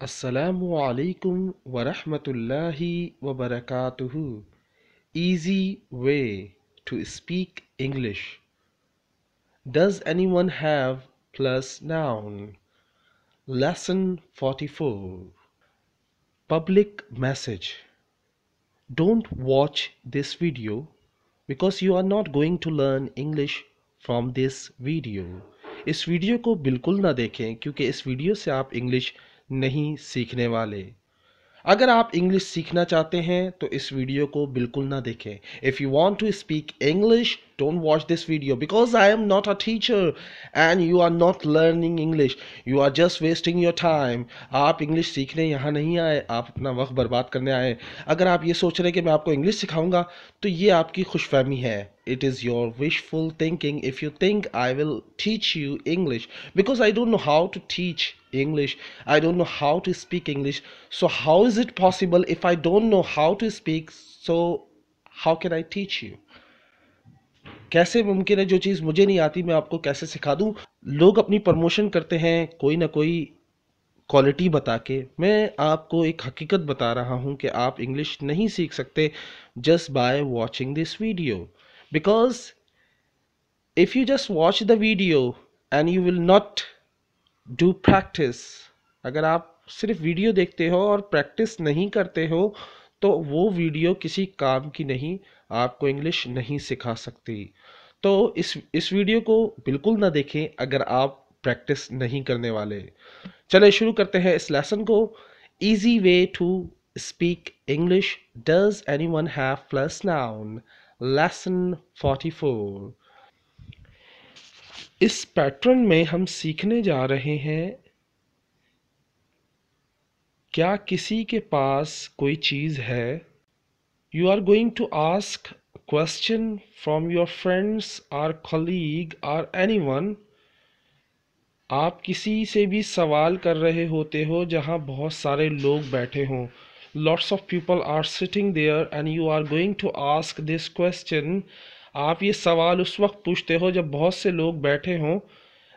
Assalamu alaikum wa rahmatullahi wa barakatuhu. Easy way to speak English. Does anyone have plus noun? Lesson 44. Public message. Don't watch this video because you are not going to learn English from this video. इस video को बिल्कुल ना देखें क्योंकि इस video से आप English नहीं सीखने वाले। अगर आप इंग्लिश सीखना चाहते हैं तो इस वीडियो को बिल्कुल ना देखें। If you want to speak English don't watch this video because I am not a teacher and you are not learning English, you are just wasting your time. आप इंग्लिश सीखने यहाँ नहीं आए, आप अपना वक्त बर्बाद करने आए। अगर आप ये सोच रहे हैं कि मैं आपको इंग्लिश सिखाऊंगा तो ये आपकी खुशफहमी है। It is your wishful thinking if you think I will teach you English because I don't know how to teach English. I don't know how to speak English. So how is it possible if I don't know how to speak? So how can I teach you? कैसे मुमकिन है जो चीज़ मुझे नहीं आती मैं आपको कैसे सिखा दूं? लोग अपनी प्रमोशन करते हैं कोई ना कोई क्वालिटी बता के। मैं आपको एक हकीकत बता रहा हूं कि आप इंग्लिश नहीं सीख सकते just by watching this video because if you just watch the video and you will not do practice, अगर आप सिर्फ वीडियो देखते हो और प्रैक्टिस नहीं करते हो तो वो वीडियो किसी काम की नहीं, आपको इंग्लिश नहीं सिखा सकती। तो इस वीडियो को बिल्कुल ना देखें अगर आप प्रैक्टिस नहीं करने वाले। चलिए शुरू करते हैं इस लेसन को। Easy way to speak English. Does anyone have plus noun? Lesson 44। इस पैटर्न में हम सीखने जा रहे हैं क्या किसी के पास कोई चीज़ है। You are going to ask question from your friends or colleague or anyone. आप किसी से भी सवाल कर रहे होते हो जहाँ बहुत सारे लोग बैठे हों। Lots of people are sitting there and you are going to ask this question. आप ये सवाल उस वक्त पूछते हो जब बहुत से लोग बैठे हों।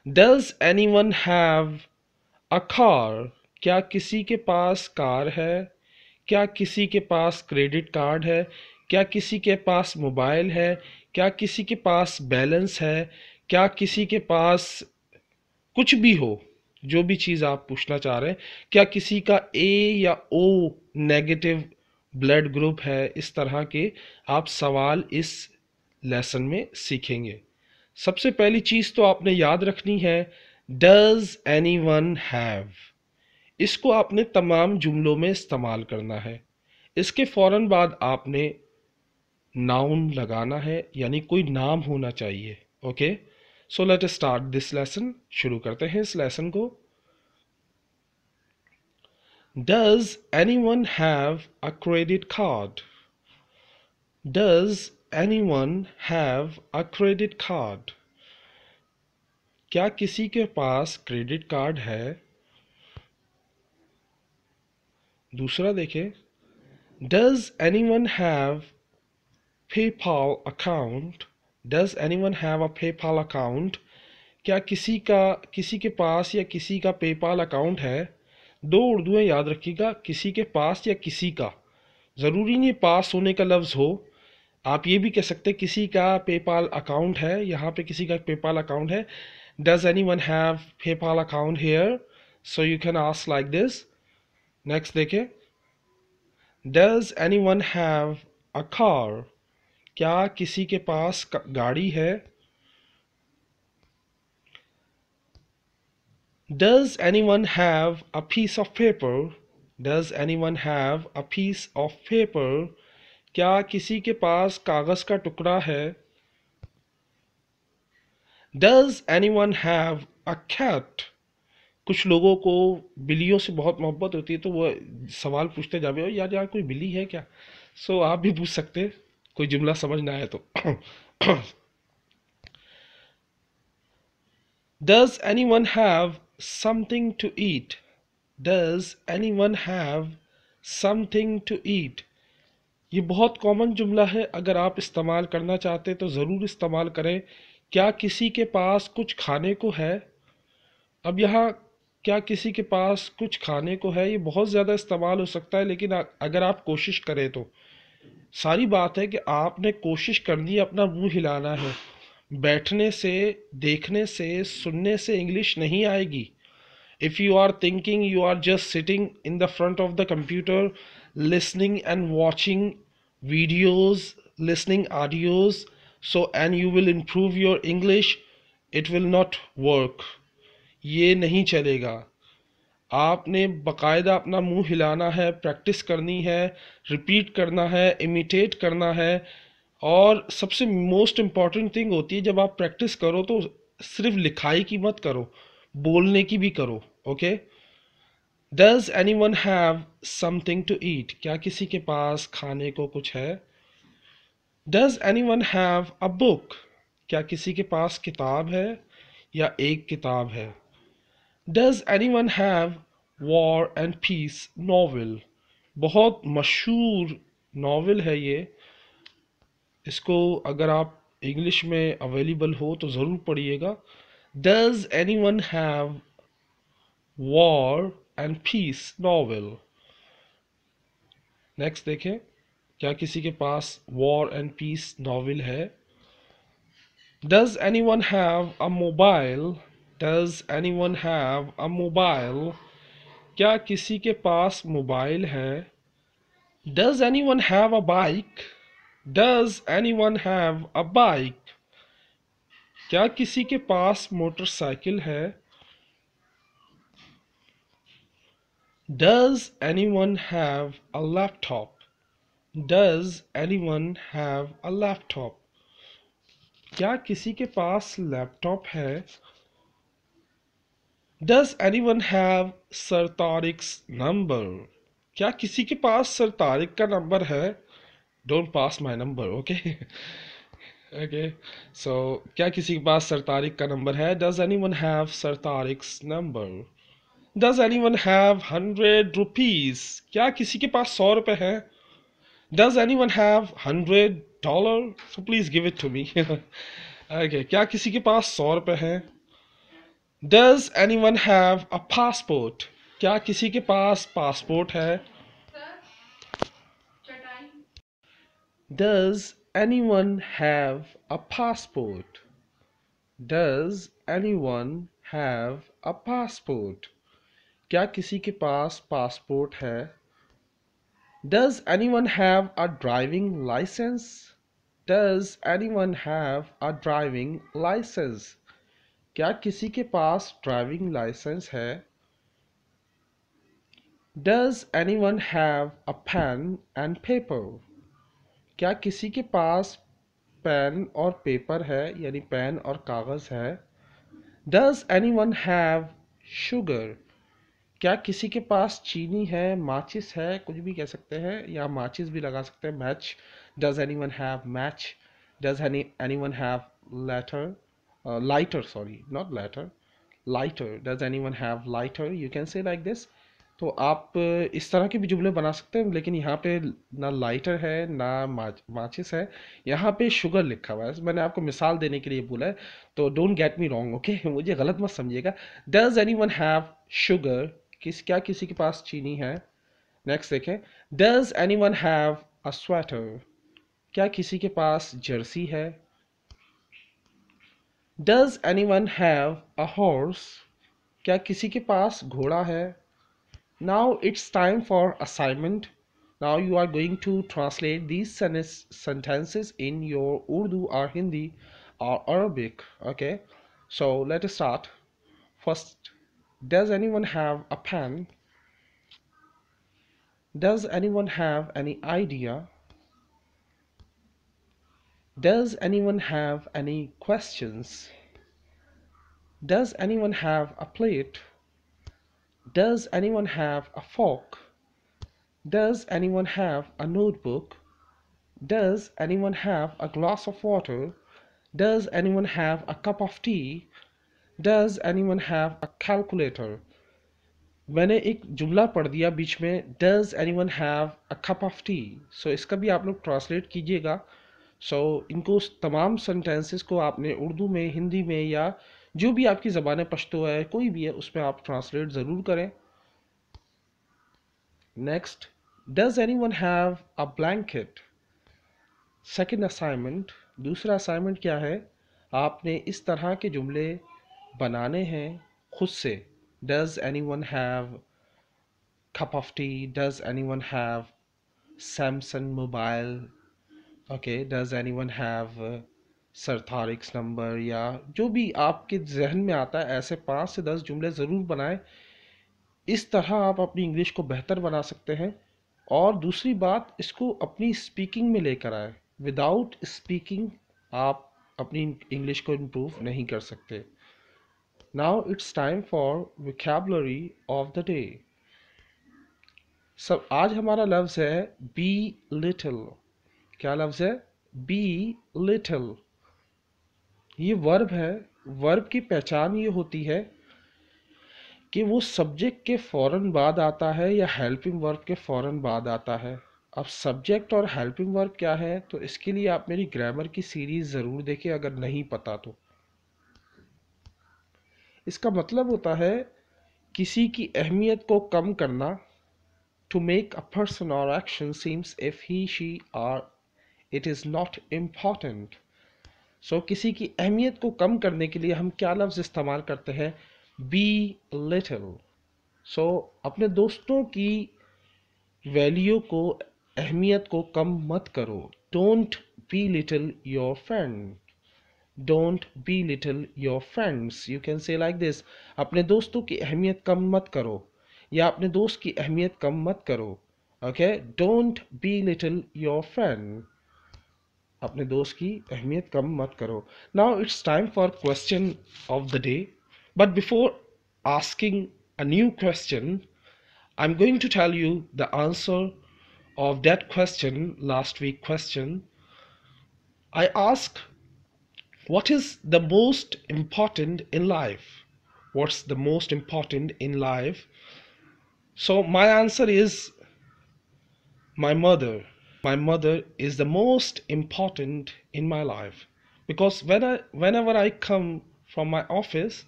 Does anyone have a car? क्या किसी के पास कार है? क्या किसी के पास क्रेडिट कार्ड है? क्या किसी के पास मोबाइल है? क्या किसी के पास बैलेंस है? क्या किसी के पास कुछ भी हो, जो भी चीज़ आप पूछना चाह रहे हैं। क्या किसी का ए या ओ नेगेटिव ब्लड ग्रुप है? इस तरह के आप सवाल इस लेसन में सीखेंगे। सबसे पहली चीज़ तो आपने याद रखनी है डज एनी वन हैव। इसको आपने तमाम जुमलों में इस्तेमाल करना है। इसके फ़ौरन बाद आपने नाउन लगाना है, यानी कोई नाम होना चाहिए। Okay, so let us start this lesson. शुरू करते हैं इस लेसन को। Does anyone have a credit card? Does anyone have a credit card? क्या किसी के पास क्रेडिट कार्ड है? दूसरा देखें, does anyone have PayPal account? Does anyone have a PayPal account? क्या किसी के पास या किसी का पेपाल अकाउंट है? दो उर्दुएं याद रखिएगा, किसी के पास या किसी का। ज़रूरी नहीं पास होने का लफ्ज़ हो। आप ये भी कह सकते हैं किसी का पेपाल अकाउंट है, यहाँ पे किसी का पेपाल अकाउंट है। Does anyone have PayPal account here? So you can ask like this. Next देखें, does anyone have a car? क्या किसी के पास गाड़ी है? Does anyone have a piece of paper? Does anyone have a piece of paper? क्या किसी के पास कागज का टुकड़ा है? Does anyone have a cat? कुछ लोगों को बिल्लियों से बहुत मोहब्बत होती है तो वो सवाल पूछते जावे हो यार यार कोई बिल्ली है क्या। सो आप भी पूछ सकते हैं, कोई जुमला समझ ना आए तो। Does anyone have something to eat? Does anyone have something to eat? ये बहुत कॉमन जुमला है, अगर आप इस्तेमाल करना चाहते तो ज़रूर इस्तेमाल करें। क्या किसी के पास कुछ खाने को है? अब यहाँ क्या किसी के पास कुछ खाने को है, ये बहुत ज़्यादा इस्तेमाल हो सकता है, लेकिन अगर आप कोशिश करें तो सारी बात है कि आपने कोशिश करनी है, अपना मुंह हिलाना है। बैठने से, देखने से, सुनने से इंग्लिश नहीं आएगी। If you are thinking you are just sitting in the front of the computer, listening and watching videos, listening audios, so and you will improve your English, it will not work. ये नहीं चलेगा। आपने बकायदा अपना मुंह हिलाना है, practice करनी है, रिपीट करना है, इमिटेट करना है। और सबसे मोस्ट इम्पॉर्टेंट थिंग होती है, जब आप प्रैक्टिस करो तो सिर्फ लिखाई की मत करो, बोलने की भी करो। Okay. Does anyone have something to eat? क्या किसी के पास खाने को कुछ है? Does anyone have a book? क्या किसी के पास किताब है या एक किताब है? Does anyone have War and Peace novel? बहुत मशहूर नॉवल है ये। इसको अगर आप इंग्लिश में अवेलेबल हो तो ज़रूर पढ़िएगा। Does anyone have War and Peace novel? Next देखें, क्या किसी के पास वॉर एंड पीस नॉवेल है? Does anyone have a mobile? Does anyone have a mobile? क्या किसी के पास मोबाइल है? Does anyone have a bike? Does anyone have a bike? क्या किसी के पास मोटरसाइकिल है? Does anyone have a laptop? Does anyone have a laptop? क्या किसी के पास लैपटॉप है? Does anyone have sir Tariq's number? क्या किसी के पास सर तारिक का नंबर है? Don't pass my number, okay? Okay. So क्या किसी के पास सर तारिक का नंबर है? Does anyone have sir Tariq's number? Does anyone have 100 rupees? क्या किसी के पास 100 रुपए है? Does anyone have $100? So please give it to me. Okay, क्या किसी के पास 100 रुपए है? Does anyone have a passport? क्या किसी के पास पासपोर्ट है? Does anyone have a passport? Does anyone have a passport? क्या किसी के पास पासपोर्ट है? Does anyone have a driving license? Does anyone have a driving license? क्या किसी के पास ड्राइविंग लाइसेंस है? Does anyone have a pen and paper? क्या किसी के पास पेन और पेपर है, यानी पेन और कागज़ है? Does anyone have sugar? क्या किसी के पास चीनी है, माचिस है, कुछ भी कह सकते हैं, या माचिस भी लगा सकते हैं, match. Does anyone have match? Does anyone have letter? Lighter, sorry, not letter, lighter. Does anyone have lighter? You can say like this. तो आप इस तरह के भी जुमले बना सकते हैं, लेकिन यहाँ पे ना लाइटर है ना माचिस है, यहाँ पे शुगर लिखा हुआ है। मैंने आपको मिसाल देने के लिए बोला है, तो don't get me wrong, okay? मुझे गलत मत समझिएगा। Does anyone have sugar? क्या किसी के पास चीनी है? नेक्स्ट देखें, does anyone have a sweater? क्या किसी के पास जर्सी है? Does anyone have a horse? क्या किसी के पास घोड़ा है? Now it's time for assignment. Now you are going to translate these sentences in your Urdu or Hindi or Arabic. Okay, so let us start. First, does anyone have a pen? Does anyone have any idea? Does anyone have any questions? Does anyone have a plate? Does anyone have a fork? Does anyone have a notebook? Does anyone have a glass of water? Does anyone have a cup of tea? Does anyone have a calculator? मैंने एक जुमला पढ़ दिया बीच में, Does anyone have a cup of tea? So इसका भी आप लोग ट्रांसलेट कीजिएगा। So इनको तमाम सेंटेंसेस को आपने उर्दू में, हिंदी में या जो भी आपकी ज़बान पश्तो है, कोई भी है, उसमें आप ट्रांसलेट ज़रूर करें। Next, does anyone have a blanket? Second assignment, दूसरा असाइनमेंट क्या है, आपने इस तरह के जुमले बनाने हैं खुद से। Does anyone have cup of tea? Does anyone have Samsung mobile? Okay, does anyone have सरथारिक्स नंबर? या जो भी आपके जहन में आता है, ऐसे 5 से 10 जुमले ज़रूर बनाएं। इस तरह आप अपनी इंग्लिश को बेहतर बना सकते हैं। और दूसरी बात, इसको अपनी स्पीकिंग में लेकर आए। विदाउट स्पीकिंग आप अपनी इंग्लिश को इम्प्रूव नहीं कर सकते। Now it's time for vocabulary of the day. सब आज हमारा लफ्ज़ है बी लिटिल। क्या लफ्ज़ है? Be little. ये वर्ब है। वर्ब की पहचान ये होती है कि वो सब्जेक्ट के फ़ौरन बाद आता है या हेल्पिंग वर्ब के फ़ौरन बाद आता है। अब सब्जेक्ट और हेल्पिंग वर्ब क्या है, तो इसके लिए आप मेरी ग्रामर की सीरीज़ ज़रूर देखें अगर नहीं पता तो। इसका मतलब होता है किसी की अहमियत को कम करना। To make a person or action seems if he she are it is not important. So किसी की अहमियत को कम करने के लिए हम क्या लफ्ज़ इस्तेमाल करते हैं? Be little. सो अपने दोस्तों की वैल्यू को, अहमियत को कम मत करो। Don't be little your friend. Don't be little your friends. You can say like this, अपने दोस्तों की अहमियत कम मत करो, या अपने दोस्त की अहमियत कम मत करो। Okay, don't be little your friend. अपने दोस्त की अहमियत कम मत करो। Now it's time for question of the day, but before asking a new question, I'm going to tell you the answer of that question, last week question. I asked, what is the most important in life? What's the most important in life? So my answer is my mother. My mother is the most important in my life, because whenever I come from my office,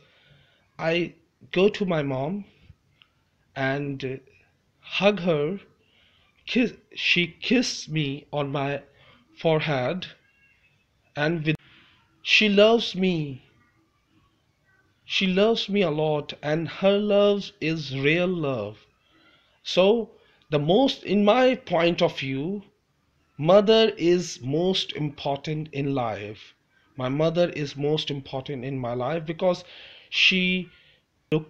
I go to my mom and hug her. She kissed me on my forehead, and she loves me. She loves me a lot, and her love is real love. So, the most, in my point of view, mother is most important in life. My mother is most important in my life because she look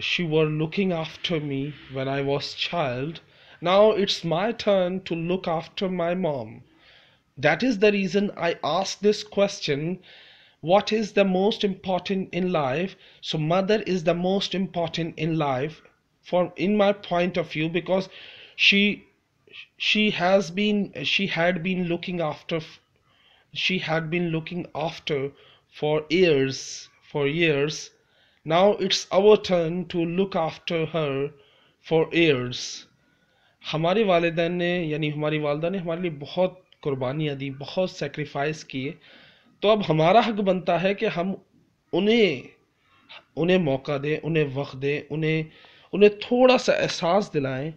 she were looking after me when I was child. Now it's my turn to look after my mom. That is the reason I asked this question, what is the most important in life? So mother is the most important in life, for in my point of view, because she she had been looking after, she had been looking after for years. Now it's our turn to look after her for years. हमारे वालिदैन ने, यानी हमारी वालदा ने हमारे लिए बहुत कुर्बानियाँ दी, बहुत सेक्रीफाइस किए। तो अब हमारा हक बनता है कि हम उन्हें उन्हें मौका दें, उन्हें वक्त दें, उन्हें उन्हें थोड़ा सा एहसास दिलाएं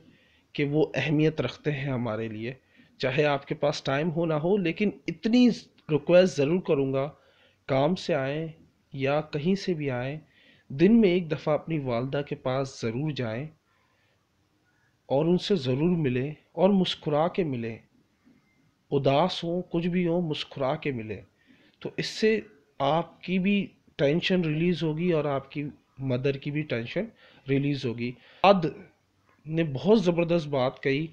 कि वो अहमियत रखते हैं हमारे लिए। चाहे आपके पास टाइम हो ना हो, लेकिन इतनी रिक्वेस्ट ज़रूर करूँगा, काम से आएँ या कहीं से भी आएँ, दिन में एक दफ़ा अपनी वालदा के पास ज़रूर जाएं और उनसे ज़रूर मिलें, और मुस्कुरा के मिलें। उदास हो, कुछ भी हो, मुस्कुरा के मिलें। तो इससे आपकी भी टेंशन रिलीज़ होगी और आपकी मदर की भी टेंशन रिलीज़ होगी। साद ने बहुत ज़बरदस्त बात कही।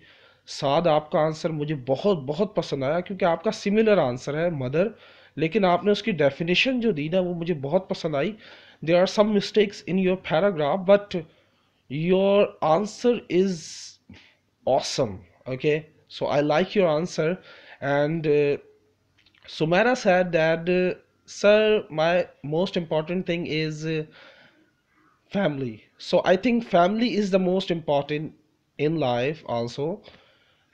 साद, आपका आंसर मुझे बहुत बहुत पसंद आया, क्योंकि आपका सिमिलर आंसर है मदर, लेकिन आपने उसकी डेफिनेशन जो दी ना, वो मुझे बहुत पसंद आई। There are some mistakes in your paragraph, but your answer is awesome. Okay, so I like your answer. And Sumaira said that, sir, my most important thing is family. So I think family is the most important in life also,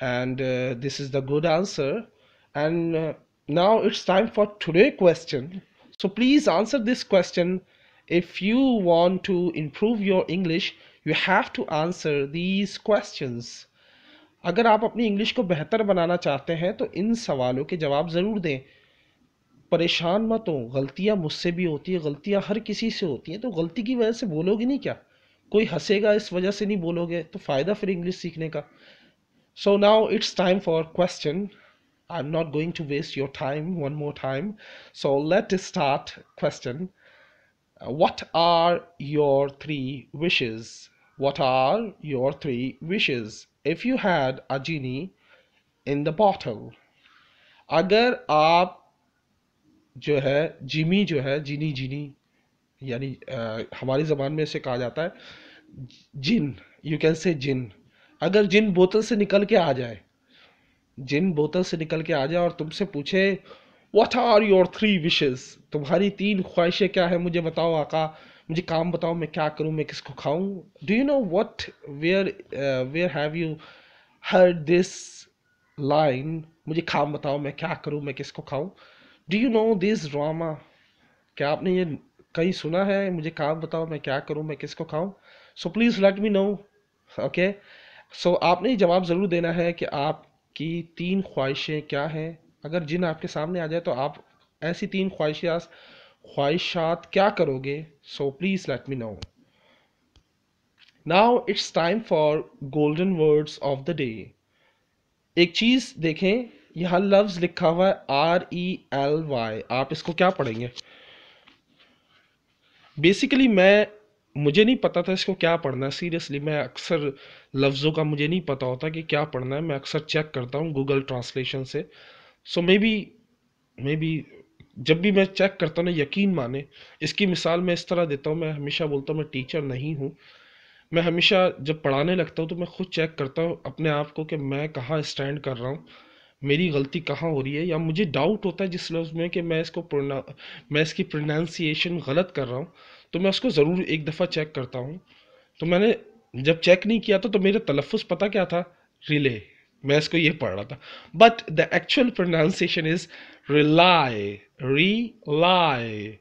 and this is the good answer. And now it's time for today question. So please answer this question If you want to improve your English, you have to answer these questions. अगर आप अपनी English को बेहतर बनाना चाहते हैं तो इन सवालों के जवाब ज़रूर दें। परेशान मत हो, गलतियां मुझसे भी होती है, गलतियां हर किसी से होती हैं, तो गलती की वजह से बोलोगे नहीं क्या? कोई हंसेगा इस वजह से नहीं बोलोगे, तो फ़ायदा फिर इंग्लिश सीखने का। So now it's time for question. I'm not going to waste your time one more time. So let's start question. What are your three wishes? What are your three wishes? If you had a genie in the bottle. अगर आप जो है Jimmy जो है जिनी जिनी यानी हमारी ज़बान में इसे कहा जाता है जिन, यू कैन से जिन। अगर जिन बोतल से निकल के आ जाए, जिन बोतल से निकल के आ जाए और तुमसे पूछे what are your three wishes, तुम्हारी तीन ख्वाहिशें क्या है, मुझे बताओ आका, मुझे काम बताओ, मैं क्या करूं, मैं किसको खाऊं। Do you know what, where have you heard this line, मुझे काम बताओ, मैं क्या करूं, मैं किसको खाऊं। Do you know this drama, क्या आपने ये कहीं सुना है, मुझे काम बताओ, मैं क्या करूं, मैं किसको खाऊं। So please let me know. Okay, so आपने ये जवाब ज़रूर देना है कि आपकी तीन ख्वाहिशें क्या हैं। अगर जिन आपके सामने आ जाए तो आप ऐसी तीन ख्वाहिशात क्या करोगे। सो please let me no. Now it's time for golden words of the day. एक चीज़ देखें, यहाँ लफ्ज़ लिखा हुआ है RELY, आप इसको क्या पढ़ेंगे। बेसिकली मुझे नहीं पता था इसको क्या पढ़ना है। सीरियसली मैं अक्सर लफ्ज़ों का मुझे नहीं पता होता कि क्या पढ़ना है, मैं अक्सर चेक करता हूँ गूगल ट्रांसलेशन से। सो मे बी जब भी मैं चेक करता हूँ ना, यकीन माने, इसकी मिसाल मैं इस तरह देता हूँ, मैं हमेशा बोलता हूँ मैं टीचर नहीं हूँ। मैं हमेशा जब पढ़ाने लगता हूँ तो मैं खुद चेक करता हूँ अपने आप को कि मैं कहाँ स्टैंड कर रहा हूँ, मेरी गलती कहाँ हो रही है, या मुझे डाउट होता है जिस लफ्ज़ में कि मैं इसकी प्रोनाउंसिएशन गलत कर रहा हूँ, तो मैं उसको ज़रूर एक दफ़ा चेक करता हूँ। तो मैंने जब चेक नहीं किया था तो मेरा तलफ़ुज़ पता क्या था, रिले, मैं इसको ये पढ़ रहा था, but the actual pronunciation is rely, rely,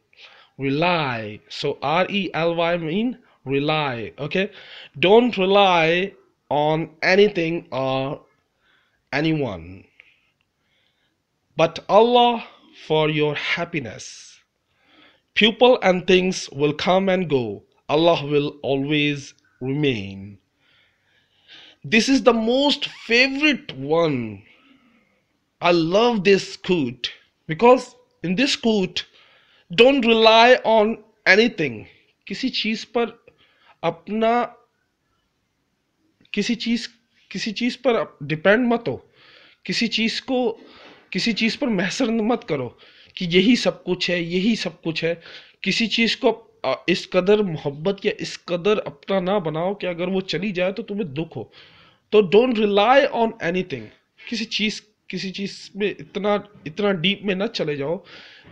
rely. So RELY mean rely. Okay, don't rely on anything or anyone but Allah for your happiness. People and things will come and go, Allah will always remain. This is the most favorite one. I love this quote because in this quote, don't rely on anything. किसी चीज पर अपना किसी चीज पर depend मत हो, किसी चीज को किसी चीज पर महसर मत करो कि यही सब कुछ है, यही सब कुछ है। किसी चीज को इस कदर मोहब्बत या इस कदर अपना ना बनाओ कि अगर वो चली जाए तो तुम्हें दुख हो। तो डोंट रिलाई ऑन एनीथिंग। किसी चीज में इतना इतना डीप में ना चले जाओ,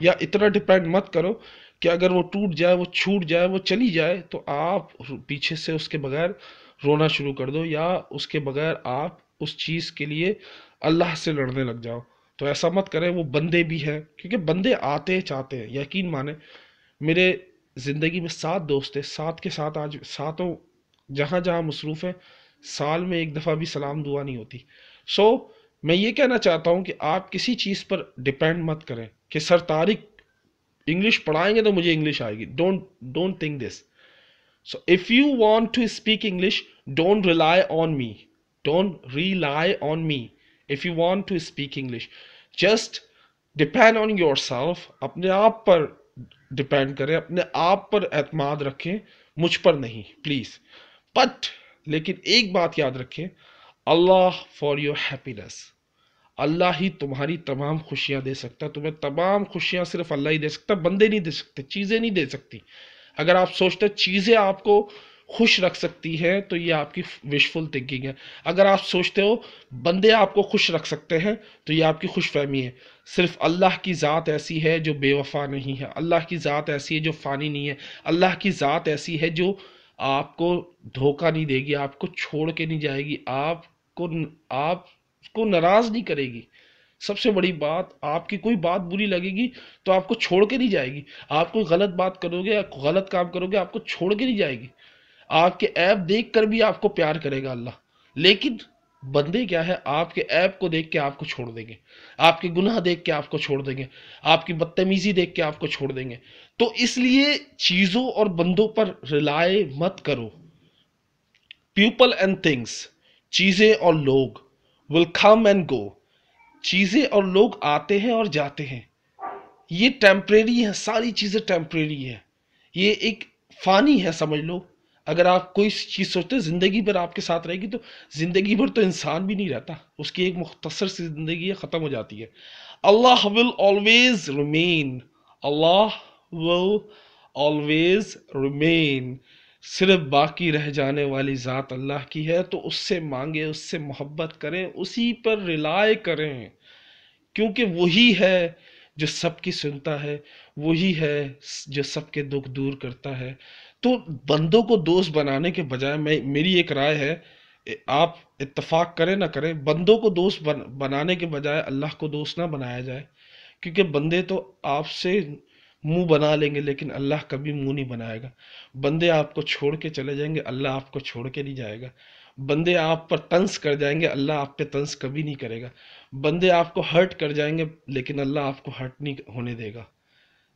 या इतना डिपेंड मत करो कि अगर वो टूट जाए, वो छूट जाए, वो चली जाए तो आप पीछे से उसके बगैर रोना शुरू कर दो, या उसके बगैर आप उस चीज के लिए अल्लाह से लड़ने लग जाओ। तो ऐसा मत करें। वो बंदे भी हैं, क्योंकि बंदे आते चाहते हैं। यकीन माने, मेरे ज़िंदगी में 7 दोस्त हैं, 7 के साथ आज सातों जहाँ जहाँ मसरूफ़ हैं, साल में एक दफ़ा भी सलाम दुआ नहीं होती। सो मैं ये कहना चाहता हूँ कि आप किसी चीज़ पर डिपेंड मत करें कि सर तारिक इंग्लिश पढ़ाएंगे तो मुझे इंग्लिश आएगी। Don't think this. So if you want to speak English, don't rely on me, don't rely on me. If you want to speak English, just depend on your self. अपने आप पर depend करें, अपने आप पर एतमाद रखें, मुझ पर नहीं, प्लीज़। बट लेकिन एक बात याद रखें, अल्लाह फॉर योर हैप्पीनेस। अल्लाह ही तुम्हारी तमाम खुशियां दे सकता है। तुम्हें तमाम खुशियां सिर्फ अल्लाह ही दे सकता, बंदे नहीं दे सकते, चीज़ें नहीं दे सकती। अगर आप सोचते चीज़ें आपको खुश रख सकती है तो ये आपकी विशफुल थिंकिंग है। अगर आप सोचते हो बंदे आपको खुश रख सकते हैं तो ये आपकी खुशफहमी है। सिर्फ अल्लाह की ज़ात ऐसी है जो बेवफा नहीं है, अल्लाह की ज़ात ऐसी है जो फ़ानी नहीं है, अल्लाह की ज़ात ऐसी है जो आपको धोखा नहीं देगी, आपको छोड़ के नहीं जाएगी, आपको नाराज़ नहीं करेगी। सबसे बड़ी बात, आपकी कोई बात बुरी लगेगी तो आपको छोड़ के नहीं जाएगी। आप कोई गलत बात करोगे या गलत काम करोगे, आपको छोड़ के नहीं जाएगी। आपके ऐप देख कर भी आपको प्यार करेगा अल्लाह। लेकिन बंदे क्या है, आपके ऐप को देख के आपको छोड़ देंगे, आपके गुनाह देख के आपको छोड़ देंगे, आपकी बदतमीजी देख के आपको छोड़ देंगे। तो इसलिए चीजों और बंदों पर रिलाय मत करो। पीपल एंड थिंग्स, चीजें और लोग, विल कम एंड गो। चीजें और लोग आते हैं और जाते हैं, ये टेम्परेरी है, सारी चीजें टेम्परेरी है, ये एक फानी है समझ लो। अगर आप कोई चीज सोचते हैं जिंदगी भर आपके साथ रहेगी, तो जिंदगी भर तो इंसान भी नहीं रहता, उसकी एक मुख्तसर सी जिंदगी है, खत्म हो जाती है। Allah will always remain, Allah will always remain. सिर्फ बाकी रह जाने वाली ज़ात अल्लाह की है, तो उससे मांगे, उससे मोहब्बत करें, उसी पर रिलाय करें, क्योंकि वही है जो सबकी सुनता है, वही है जो सबके दुख दूर करता है। तो बंदों को दोस्त बनाने के बजाय, मेरी एक राय है, आप इत्तेफाक करें ना करें, बंदों को दोस्त बनाने के बजाय अल्लाह को दोस्त ना बनाया जाए। क्योंकि बंदे तो आपसे मुंह बना लेंगे, लेकिन अल्लाह कभी मुंह नहीं बनाएगा। बंदे आपको छोड़ के चले जाएंगे, अल्लाह आपको छोड़ के नहीं जाएगा। बंदे आप पर तंस कर जाएंगे, अल्लाह आप पे तंस कभी नहीं करेगा। बंदे आपको हर्ट कर जाएंगे, लेकिन अल्लाह आपको हर्ट नहीं होने देगा।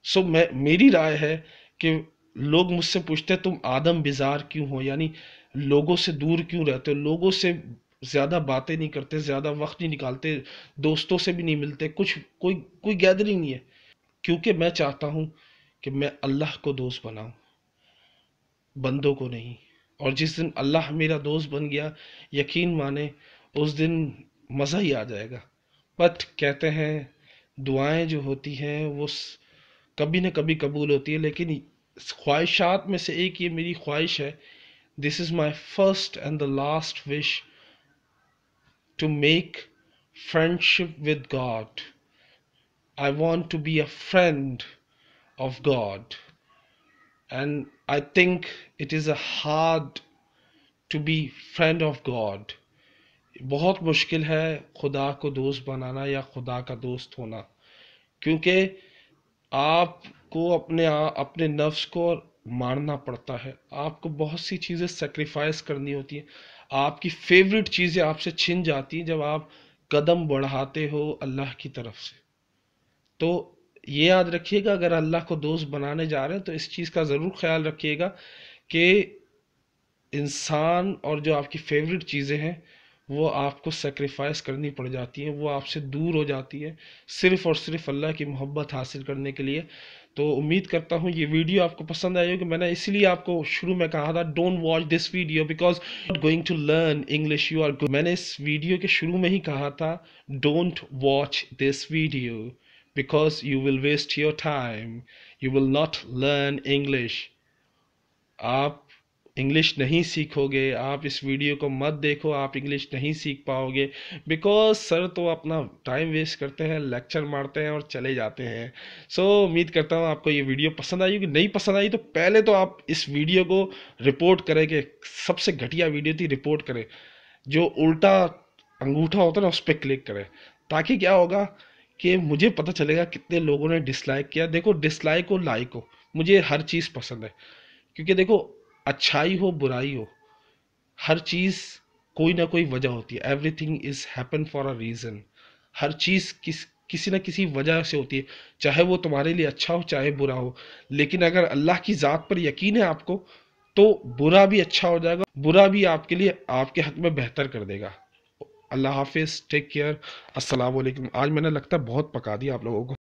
सो मेरी राय है कि लोग मुझसे पूछते हैं तुम आदम बिजार क्यों हो, यानी लोगों से दूर क्यों रहते हो, लोगों से ज्यादा बातें नहीं करते, ज्यादा वक्त नहीं निकालते, दोस्तों से भी नहीं मिलते, कुछ कोई कोई गैदरिंग नहीं है। क्योंकि मैं चाहता हूं कि मैं अल्लाह को दोस्त बनाऊं, बंदों को नहीं। और जिस दिन अल्लाह मेरा दोस्त बन गया, यकीन माने उस दिन मज़ा ही आ जाएगा। बट कहते हैं दुआएं जो होती हैं वो कभी ना कभी कबूल होती है, लेकिन ख्वाहिशात में से एक ये मेरी ख्वाहिश है, this is my first and the last wish, to make friendship with God. I want to be a friend of God, and I think it is a hard to be friend of God. बहुत मुश्किल है खुदा को दोस्त बनाना या खुदा का दोस्त होना, क्योंकि आपको अपने नफ्स को मारना पड़ता है, आपको बहुत सी चीज़ें सेक्रीफाइस करनी होती हैं, आपकी फेवरेट चीज़ें आपसे छिन जाती हैं जब आप कदम बढ़ाते हो अल्लाह की तरफ से। तो ये याद रखिएगा, अगर अल्लाह को दोस्त बनाने जा रहे हैं तो इस चीज़ का ज़रूर ख्याल रखिएगा कि इंसान और जो आपकी फेवरेट चीज़ें हैं वो आपको सेक्रीफाइस करनी पड़ जाती हैं, वो आपसे दूर हो जाती है, सिर्फ़ और सिर्फ अल्लाह की मोहब्बत हासिल करने के लिए। तो उम्मीद करता हूँ ये वीडियो आपको पसंद आई होगी। मैंने इसलिए आपको शुरू में कहा था don't watch this video because not going to learn English, you are good. मैंने इस वीडियो के शुरू में ही कहा था don't watch this video because you will waste your time, you will not learn English। आप इंग्लिश नहीं सीखोगे, आप इस वीडियो को मत देखो, आप इंग्लिश नहीं सीख पाओगे, बिकॉज सर तो अपना टाइम वेस्ट करते हैं, लेक्चर मारते हैं और चले जाते हैं। सो उम्मीद करता हूँ आपको ये वीडियो पसंद आई होगी। नहीं पसंद आई तो पहले तो आप इस वीडियो को रिपोर्ट करें, कि सबसे घटिया वीडियो थी, रिपोर्ट करें, जो उल्टा अंगूठा होता है ना उस पर क्लिक करें, ताकि क्या होगा कि मुझे पता चलेगा कितने लोगों ने डिसलाइक किया। देखो डिसलाइक हो लाइक हो, मुझे हर चीज़ पसंद है, क्योंकि देखो अच्छाई हो बुराई हो, हर चीज़ कोई ना कोई वजह होती है, everything is happen for a reason. हर चीज़ किसी ना किसी वजह से होती है, चाहे वो तुम्हारे लिए अच्छा हो चाहे बुरा हो। लेकिन अगर अल्लाह की ज़ात पर यकीन है आपको, तो बुरा भी अच्छा हो जाएगा, बुरा भी आपके लिए आपके हक में बेहतर कर देगा। अल्लाह हाफिज़, टेक केयर, अस्सलाम वालेकुम। आज मैंने लगता है बहुत पका दिया आप लोगों को।